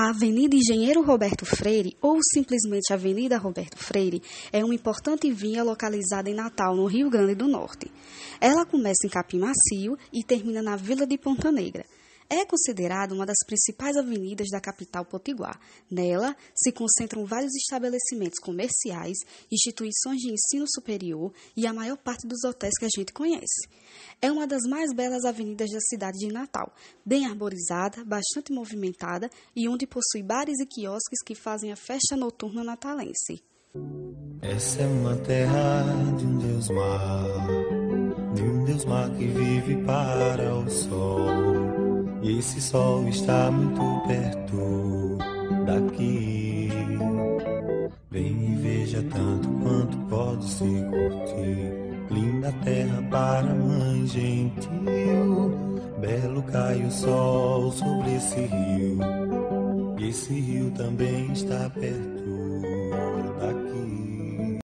A Avenida Engenheiro Roberto Freire, ou simplesmente Avenida Roberto Freire, é uma importante via localizada em Natal, no Rio Grande do Norte. Ela começa em Capim Macio e termina na Vila de Ponta Negra. É considerada uma das principais avenidas da capital potiguar. Nela se concentram vários estabelecimentos comerciais, instituições de ensino superior e a maior parte dos hotéis que a gente conhece. É uma das mais belas avenidas da cidade de Natal, bem arborizada, bastante movimentada e onde possui bares e quiosques que fazem a festa noturna natalense. Essa é uma terra de um Deus mar que vive para o sol. E esse sol está muito perto daqui. Vem e veja tanto quanto pode se curtir. Linda terra para mãe gentil. Belo cai o sol sobre esse rio. E esse rio também está perto daqui.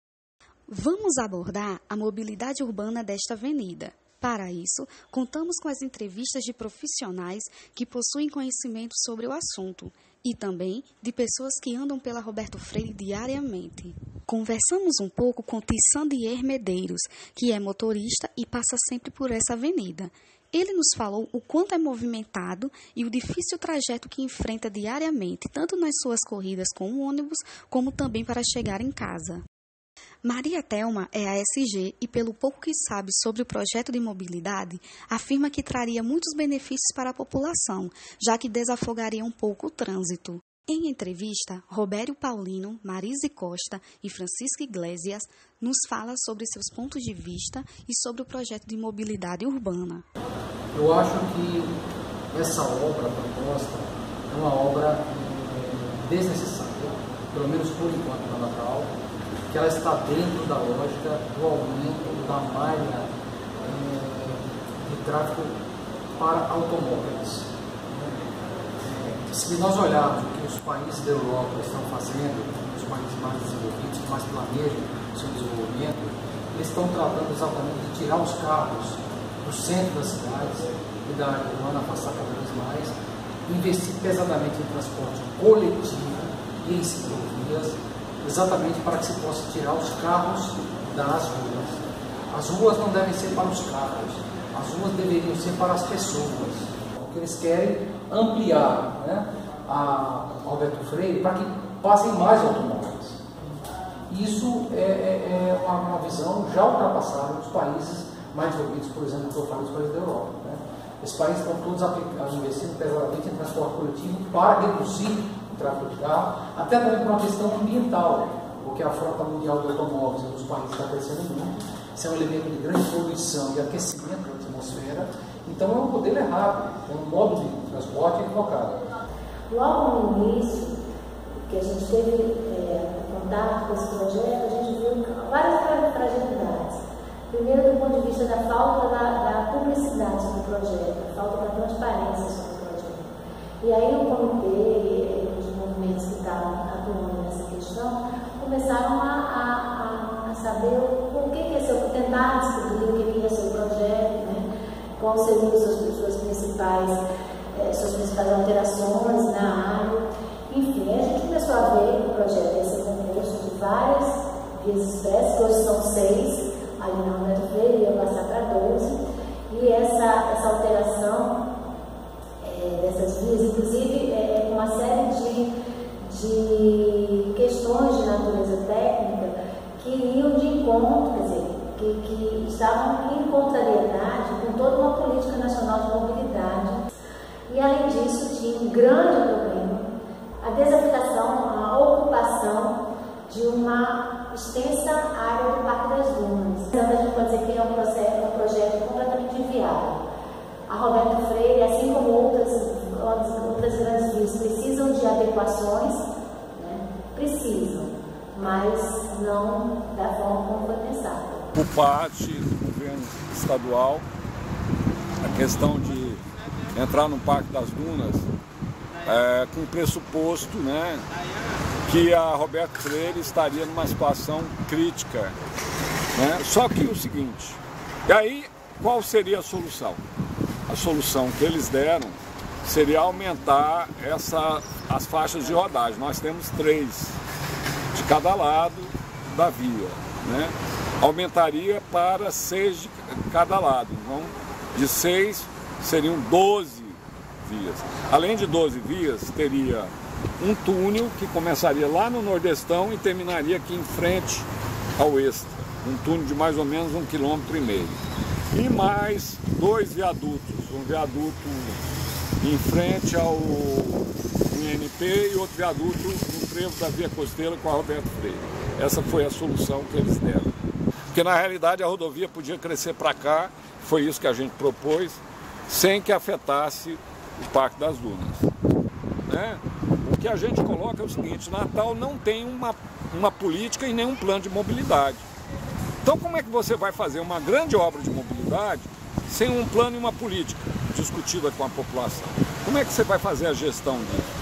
Vamos abordar a mobilidade urbana desta avenida. Para isso, contamos com as entrevistas de profissionais que possuem conhecimento sobre o assunto e também de pessoas que andam pela Roberto Freire diariamente. Conversamos um pouco com Tissandier Medeiros, que é motorista e passa sempre por essa avenida. Ele nos falou o quanto é movimentado e o difícil trajeto que enfrenta diariamente, tanto nas suas corridas com o ônibus, como também para chegar em casa. Maria Thelma é ASG e, pelo pouco que sabe sobre o projeto de mobilidade, afirma que traria muitos benefícios para a população, já que desafogaria um pouco o trânsito. Em entrevista, Robério Paulino, Marise Costa e Francisca Iglesias nos fala sobre seus pontos de vista e sobre o projeto de mobilidade urbana. Eu acho que essa obra proposta é uma obra desnecessária, pelo menos por enquanto para Natal, que ela está dentro da lógica do aumento da malha de tráfego para automóveis. Se nós olharmos o que os países da Europa estão fazendo, os países mais desenvolvidos, que mais planejam o seu desenvolvimento, eles estão tratando exatamente de tirar os carros do centro das cidades e da área urbana, afastar cada vez mais, investir pesadamente em transporte coletivo e em ciclovias, exatamente para que se possa tirar os carros das ruas. As ruas não devem ser para os carros, as ruas deveriam ser para as pessoas. Porque eles querem ampliar, a Roberto Freire para que passem mais automóveis. Isso é uma visão já ultrapassada nos países mais desenvolvidos, por exemplo, que eu falei dos países da Europa. Esses países estão todos investindo pesadamente em transporte coletivo para reduzir tráfego de carro, até também por uma questão ambiental, porque a frota mundial de automóveis nos países está crescendo muito, isso é um elemento de grande poluição e aquecimento da atmosfera, então é um modelo errado, é um modo de transporte equivocado. Logo no início, que a gente teve contato com esse projeto, a gente viu várias fragilidades. Primeiro, do ponto de vista da falta da publicidade sobre o projeto, da falta da transparência sobre o projeto. E aí o comitê, movimentos que estavam atuando nessa questão, começaram a saber o que ia ser, tentar descobrir o que ia ser o projeto, quais seriam suas principais alterações na área. Enfim, a gente começou a ver que o projeto ia ser composto de várias vias expressas, que hoje são 6, ali na Roberto Freire ia passar para 12, e essa alteração dessas vias, inclusive uma série de questões de natureza técnica que iam de encontro, quer dizer, que estavam em contrariedade com toda uma política nacional de mobilidade. E além disso, tinha um grande problema, a desaplicação, a ocupação de uma extensa área do Parque das Dunas. Então, a gente pode dizer que é um projeto completamente inviável. A Roberto Freire, assim como outras grandes vias, precisam de adequações, precisam, mas não da forma como foi pensado. Por parte do governo estadual, a questão de entrar no Parque das Dunas com o pressuposto, que a Roberto Freire estaria numa situação crítica. Só que o seguinte, e aí qual seria a solução? A solução que eles deram seria aumentar essa as faixas de rodagem. Nós temos 3 de cada lado da via, né? Aumentaria para 6 de cada lado. Então, de 6 seriam 12 vias. Além de 12 vias, teria um túnel que começaria lá no Nordestão e terminaria aqui em frente ao Extra. Um túnel de mais ou menos 1,5 km. E mais 2 viadutos. Um viaduto em frente ao INP e outro viaduto no trevo da Via Costeira com a Roberto Freire. Essa foi a solução que eles deram. Porque na realidade a rodovia podia crescer para cá, foi isso que a gente propôs, sem que afetasse o Parque das Dunas, né? O que a gente coloca é o seguinte: Natal não tem uma política e nem um plano de mobilidade. Então como é que você vai fazer uma grande obra de mobilidade sem um plano e uma política discutida com a população? Como é que você vai fazer a gestão disso?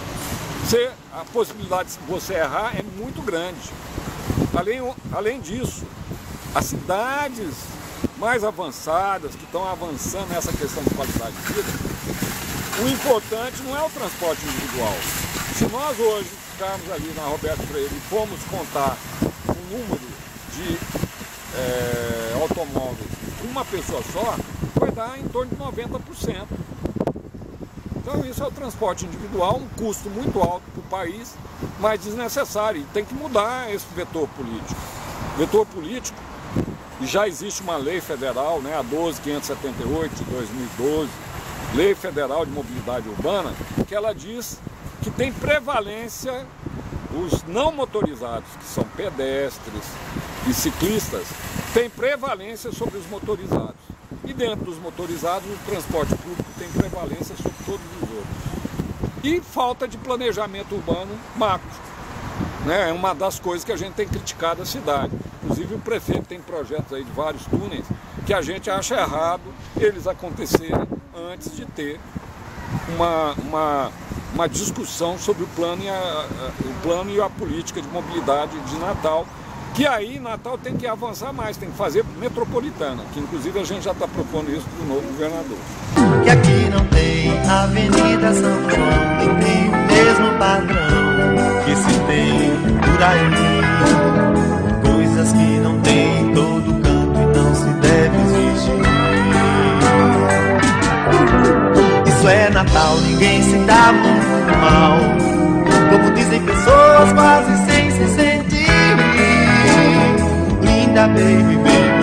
A possibilidade de você errar é muito grande. Além disso, as cidades mais avançadas, que estão avançando nessa questão de qualidade de vida, o importante não é o transporte individual. Se nós hoje ficarmos ali na Roberto Freire e formos contar o número de automóveis com uma pessoa só, vai dar em torno de 90%. Então isso é o transporte individual, um custo muito alto para o país, mas desnecessário. E tem que mudar esse vetor político. Vetor político, e já existe uma lei federal, né, a 12.578 de 2012, Lei Federal de Mobilidade Urbana, que ela diz que tem prevalência os não motorizados, que são pedestres e ciclistas, tem prevalência sobre os motorizados. E dentro dos motorizados, o transporte público tem prevalência sobre todos os outros. E falta de planejamento urbano macro, né? É uma das coisas que a gente tem criticado a cidade. Inclusive o prefeito tem projetos aí de vários túneis que a gente acha errado eles acontecerem antes de ter uma discussão sobre o plano e a política de mobilidade de Natal, que aí Natal tem que avançar mais, tem que fazer metropolitana, que inclusive a gente já está propondo isso para o novo governador. Que aqui não tem Avenida São João, nem tem o mesmo padrão que se tem por aí. Coisas que não tem em todo canto e não se deve exigir. Isso é Natal, ninguém se dá muito mal, como dizem pessoas quase sem se sentir. Linda baby, baby.